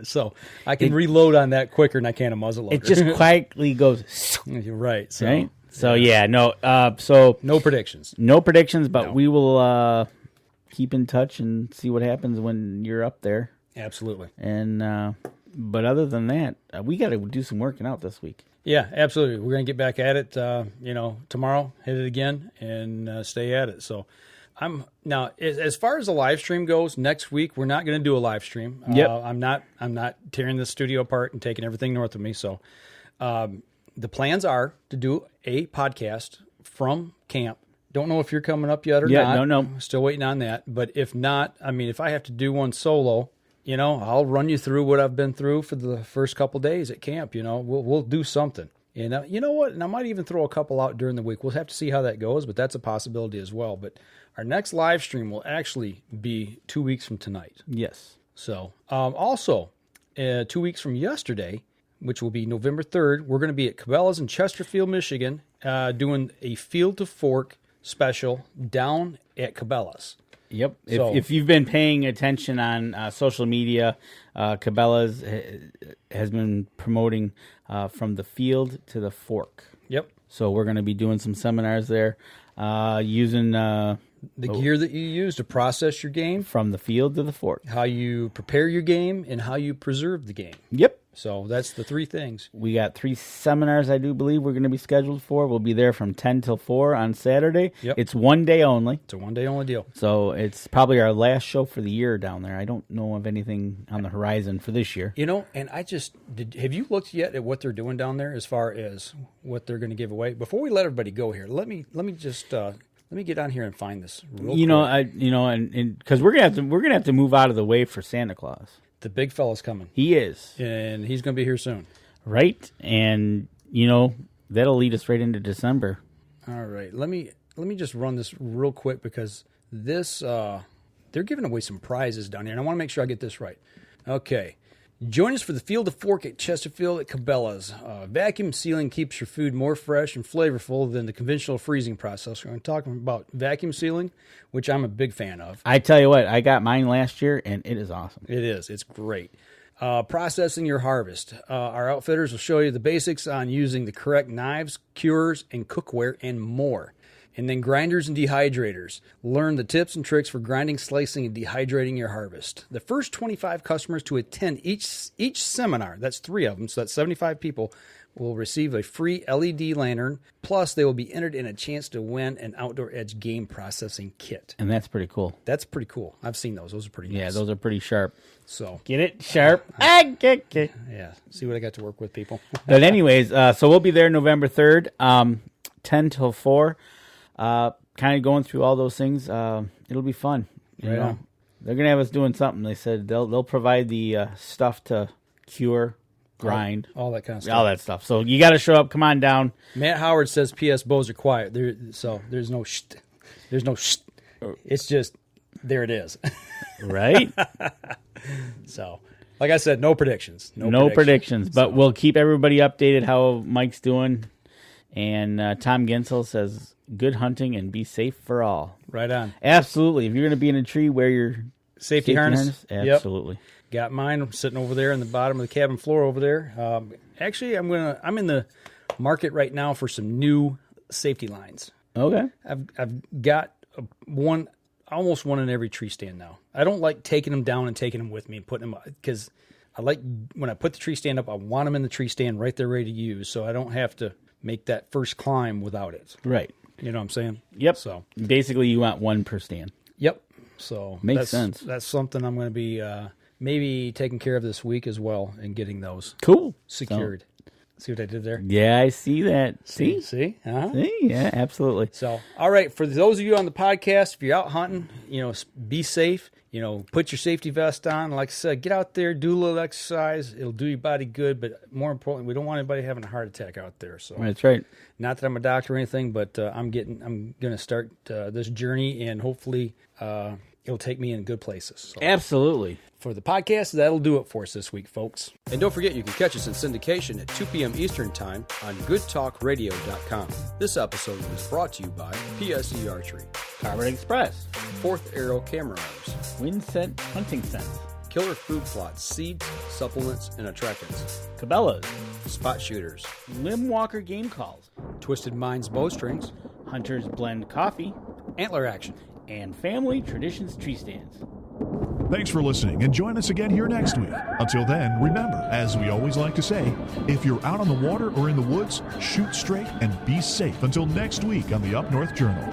So I can reload on that quicker than I can a muzzleloader. It just quietly goes. You're right. So, right? So, so no predictions. No predictions, but we will keep in touch and see what happens when you're up there. Absolutely. And but other than that, we got to do some working out this week. Yeah, absolutely. We're going to get back at it, tomorrow, hit it again, and stay at it. So now, as far as the live stream goes, next week, we're not going to do a live stream. Yep. I'm not tearing the studio apart and taking everything north of me. So the plans are to do a podcast from camp. Don't know if you're coming up yet or not. No. Still waiting on that. But if not, if I have to do one solo, I'll run you through what I've been through for the first couple days at camp. We'll do something. And you know what? And I might even throw a couple out during the week. We'll have to see how that goes, but that's a possibility as well. But our next live stream will actually be 2 weeks from tonight. Yes. So also, 2 weeks from yesterday, which will be November 3rd, we're going to be at Cabela's in Chesterfield, Michigan, doing a Field to Fork special down at Cabela's. Yep. If you've been paying attention on social media, Cabela's has been promoting from the field to the fork. Yep. So we're going to be doing some seminars there using the gear that you use to process your game. From the field to the fork. How you prepare your game and how you preserve the game. Yep. So that's the 3 things. We got 3 seminars, I do believe, we're going to be scheduled for. We'll be there from 10 till 4 on Saturday. Yep. It's 1 day only. It's a 1 day only deal. So it's probably our last show for the year down there. I don't know of anything on the horizon for this year. And have you looked yet at what they're doing down there as far as what they're going to give away? Before we let everybody go here, let me just let me get on here and find this real quick. And because we're gonna have to move out of the way for Santa Claus. The big fella's coming. He is. And he's going to be here soon. Right? And, that'll lead us right into December. All right. Let me just run this real quick because this, they're giving away some prizes down here. And I want to make sure I get this right. Okay. Join us for the Field to Fork at Chesterfield at Cabela's. Vacuum sealing keeps your food more fresh and flavorful than the conventional freezing process. We're going to talk about vacuum sealing, which I'm a big fan of. I tell you what, I got mine last year, and it is awesome. It is. It's great. Processing your harvest. Our outfitters will show you the basics on using the correct knives, cures, and cookware, and more. And then grinders and dehydrators. Learn the tips and tricks for grinding, slicing, and dehydrating your harvest. The first 25 customers to attend each seminar, that's 3 of them, so that's 75 people, will receive a free LED lantern. Plus, they will be entered in a chance to win an Outdoor Edge game processing kit. And that's pretty cool. That's pretty cool. I've seen those. Those are pretty nice. Yeah, those are pretty sharp. So get it sharp. Yeah. See what I got to work with, people. But anyways, so we'll be there November 3rd, 10 till 4. Kind of going through all those things. It'll be fun. You know? They're gonna have us doing something. They said they'll provide the stuff to cure, grind, all that kind of stuff. All that stuff. So you got to show up. Come on down. Matt Howard says PS bows are quiet. There's no It's just there it is. Right. So, like I said, no predictions. No predictions. But we'll keep everybody updated how Mike's doing. And Tom Gensel says, "Good hunting and be safe for all." Right on. Absolutely. If you're going to be in a tree, wear your safety harness. Absolutely. Yep. Got mine. I'm sitting over there in the bottom of the cabin floor over there. Actually, I'm in the market right now for some new safety lines. Okay. I've got almost one in every tree stand now. I don't like taking them down and taking them with me and putting them up because I like when I put the tree stand up, I want them in the tree stand right there ready to use, so I don't have to make that first climb without it. Right. You know what I'm saying? Yep. So basically, you want one per stand. Yep. So makes sense. That's something I'm going to be maybe taking care of this week as well and getting those secured. See what I did there? Yeah, I see that. See? Uh-huh. See? Yeah, absolutely. So, all right, for those of you on the podcast, if you're out hunting, be safe. Put your safety vest on. Like I said, get out there, do a little exercise. It'll do your body good, but more importantly, we don't want anybody having a heart attack out there. So that's right. Not that I'm a doctor or anything, but I'm going to start this journey, and hopefully it'll take me in good places. So. Absolutely. For the podcast, that'll do it for us this week, folks. And don't forget, you can catch us in syndication at 2 p.m. Eastern Time on goodtalkradio.com. This episode was brought to you by PSE Archery, Carbon Express, Fourth Arrow Camera Arms, Winsent Hunting Sense, Killer Food Plots, Seeds, Supplements, and Attractants, Cabela's, Spot Shooters, Limb Walker Game Calls, Twisted Minds Bowstrings, Hunter's Blend Coffee, Antler Action, and Family Traditions Tree Stands. Thanks for listening, and join us again here next week. Until then, remember, as we always like to say, if you're out on the water or in the woods, shoot straight and be safe until next week on the Up North Journal.